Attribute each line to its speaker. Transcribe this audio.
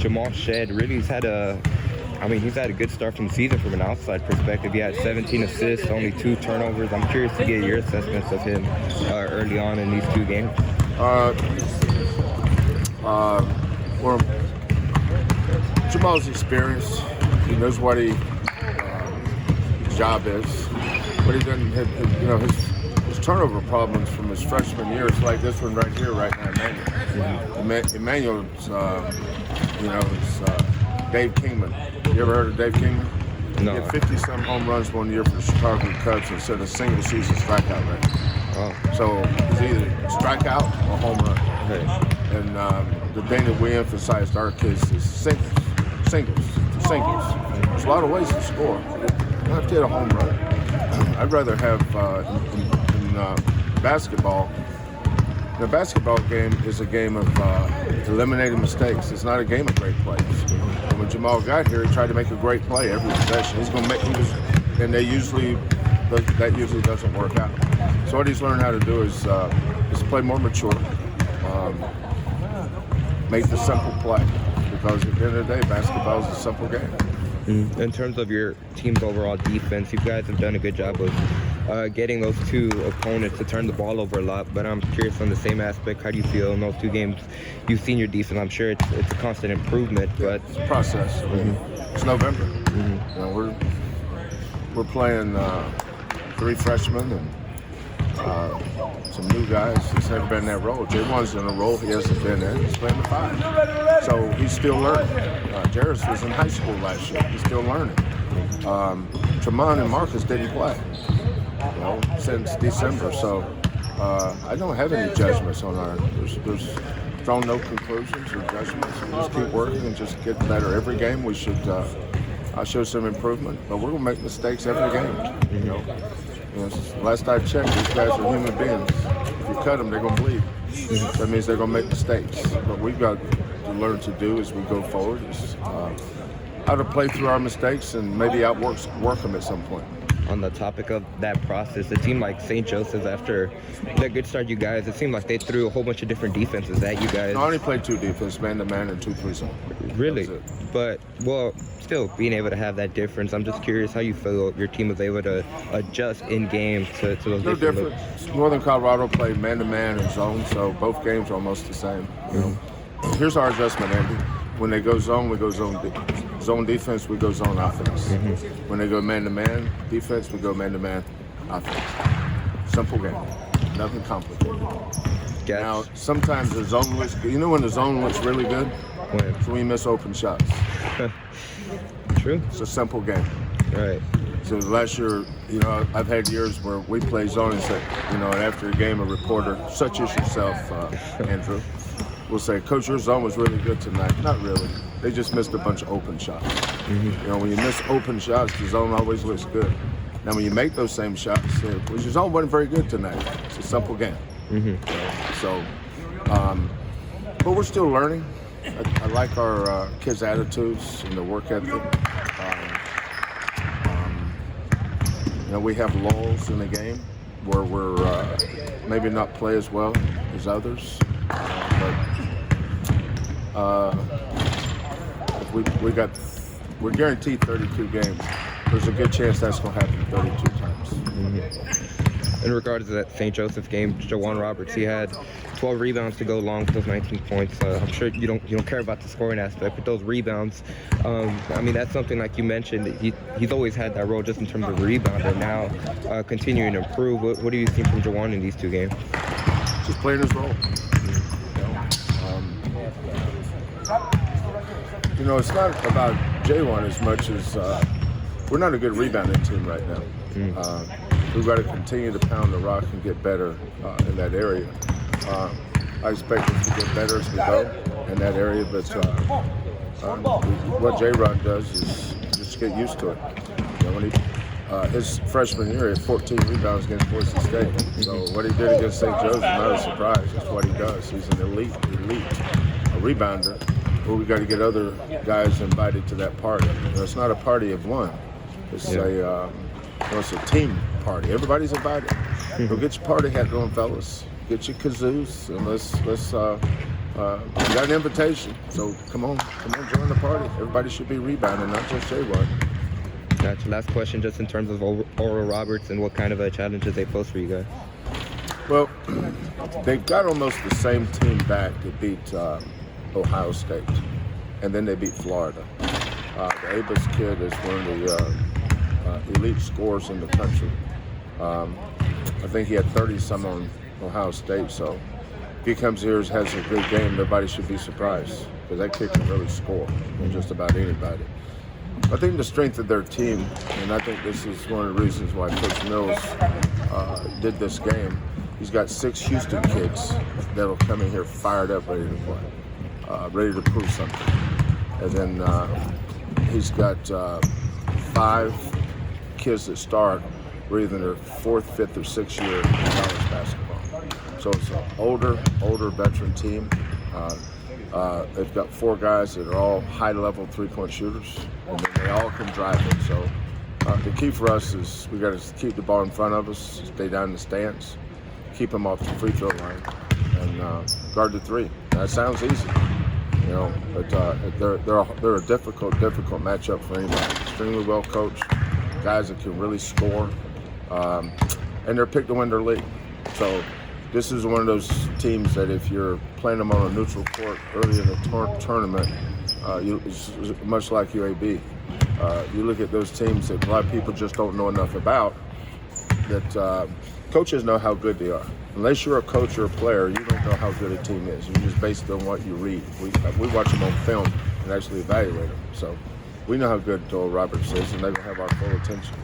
Speaker 1: Jamal Shead, really he's had a good start from the season from an outside perspective. He had 17 assists, only 2 turnovers. I'm curious to get your assessments of him early on in these 2 games.
Speaker 2: Well, Jamal's experienced. He knows what his job is. But he doesn't have, his turnover problems from his freshman year. It's like this one right here, right now, Emmanuel's, it's Dave Kingman. You ever heard of Dave Kingman?
Speaker 1: No.
Speaker 2: He had 50-some home runs one year for the Chicago Cubs and set a single-season strikeout record.
Speaker 1: Oh.
Speaker 2: So it's either strikeout or home run.
Speaker 1: Hey.
Speaker 2: And the thing that we emphasized our kids is singles. There's a lot of ways to score. You don't have to hit a home run. I'd rather have in basketball. The basketball game is a game of eliminating mistakes. It's not a game of great plays. And when Jamal got here, he tried to make a great play every possession. That usually doesn't work out. So what he's learned how to do is play more mature, make the simple play. Because at the end of the day, basketball is a simple game.
Speaker 1: In terms of your team's overall defense, you guys have done a good job of getting those 2 opponents to turn the ball over a lot. But I'm curious on the same aspect, how do you feel in those 2 games? You've seen your defense. I'm sure it's a constant improvement, but
Speaker 2: it's a process. It's November. We're playing 3 freshmen and some new guys. He's never been in that role. J1's in a role he hasn't been in. He's playing the 5. So he's still learning. Jarris was in high school last year. He's still learning. Tremont and Marcus didn't play, since December. So I don't have any judgments on there's drawn no conclusions or judgments. We just keep working and just get better. Every game we should show some improvement, but we're gonna make mistakes every game. Last I checked, these guys are human beings. If you cut them, they're gonna bleed. That means they're gonna make mistakes. What we've got to learn to do as we go forward is how to play through our mistakes and maybe work them at some point.
Speaker 1: On the topic of that process, it seemed like St. Joseph's, after that good start you guys, it seemed like they threw a whole bunch of different defenses at you guys.
Speaker 2: No, I only played 2 defense, man-to-man and 2-3 zone.
Speaker 1: Really? But, still being able to have that difference, I'm just curious how you feel your team was able to adjust in game to those
Speaker 2: no different. Northern Colorado played man-to-man and zone, so both games are almost the same. Here's our adjustment, Andy. When they go zone, we go zone defense, we go zone offense. When they go man-to-man defense, we go man-to-man offense. Simple game. Nothing complicated.
Speaker 1: Gotcha.
Speaker 2: Now, sometimes the zone looks good. You know when the zone looks really good? It's when you miss open shots.
Speaker 1: True.
Speaker 2: It's a simple game.
Speaker 1: Right.
Speaker 2: So last year, I've had years where we play zone and say, after a game, a reporter, such as yourself, Andrew, will say, Coach, your zone was really good tonight. Not really. They just missed a bunch of open shots. When you miss open shots, the zone always looks good. Now, when you make those same shots, your zone wasn't very good tonight. It's a simple game. But we're still learning. I like our kids' attitudes and their work ethic. We have lulls in the game where we're maybe not play as well as others. If we're guaranteed 32 games. There's a good chance that's going to happen 32 times.
Speaker 1: In regards to that St. Joseph game, Jawan Roberts, he had 12 rebounds to go along with those 19 points. I'm sure you don't care about the scoring aspect, but those rebounds, that's something like you mentioned. He's always had that role just in terms of rebounder. Now, continuing to improve. What do you see from Jawan in these 2 games?
Speaker 2: Just playing his role. It's not about J1 as much as we're not a good rebounding team right now. We've got to continue to pound the rock and get better in that area. I expect us to get better as we go in that area, but what J-Rod does is just get used to it. When his freshman year, he had 14 rebounds against Boise State. So what he did against St. Joe's is not a surprise. That's what he does. He's an elite rebounder. But we got to get other guys invited to that party. It's not a party of one. It's it's a team party. Everybody's invited. Go get your party hat on, fellas. Get your kazoos and let's You got an invitation, so come on, join the party. Everybody should be rebounding, not just J1.
Speaker 1: Gotcha. Last question, just in terms of Oral Roberts and what kind of challenges they pose for you guys.
Speaker 2: Well, they've got almost the same team back that beat Ohio State, and then they beat Florida. The Abus kid is one of the elite scorers in the country. I think he had 30-some on Ohio State, so if he comes here and has a good game, nobody should be surprised, because that kid can really score on just about anybody. I think the strength of their team, and I think this is one of the reasons why Coach Mills did this game, he's got 6 Houston kids that'll come in here fired up, ready to play, ready to prove something. And then he's got 5 kids that start were either in their 4th, 5th, or 6th year in college basketball. So it's an older veteran team. They've got 4 guys that are all high-level three-point shooters, and then they all can drive it. So the key for us is we got to keep the ball in front of us, stay down in the stands, keep them off the free throw line, and guard the 3. That sounds easy, you know, but they're a difficult matchup for anybody. Extremely well coached, guys that can really score, and they're picked to win their league. So this is one of those teams that if you're playing them on a neutral court early in the tournament, it's much like UAB. You look at those teams that a lot of people just don't know enough about, that coaches know how good they are. Unless you're a coach or a player, you don't know how good a team is. You just base it on what you read. We watch them on film and actually evaluate them. So we know how good Joel Roberts is, and they're going to have our full attention.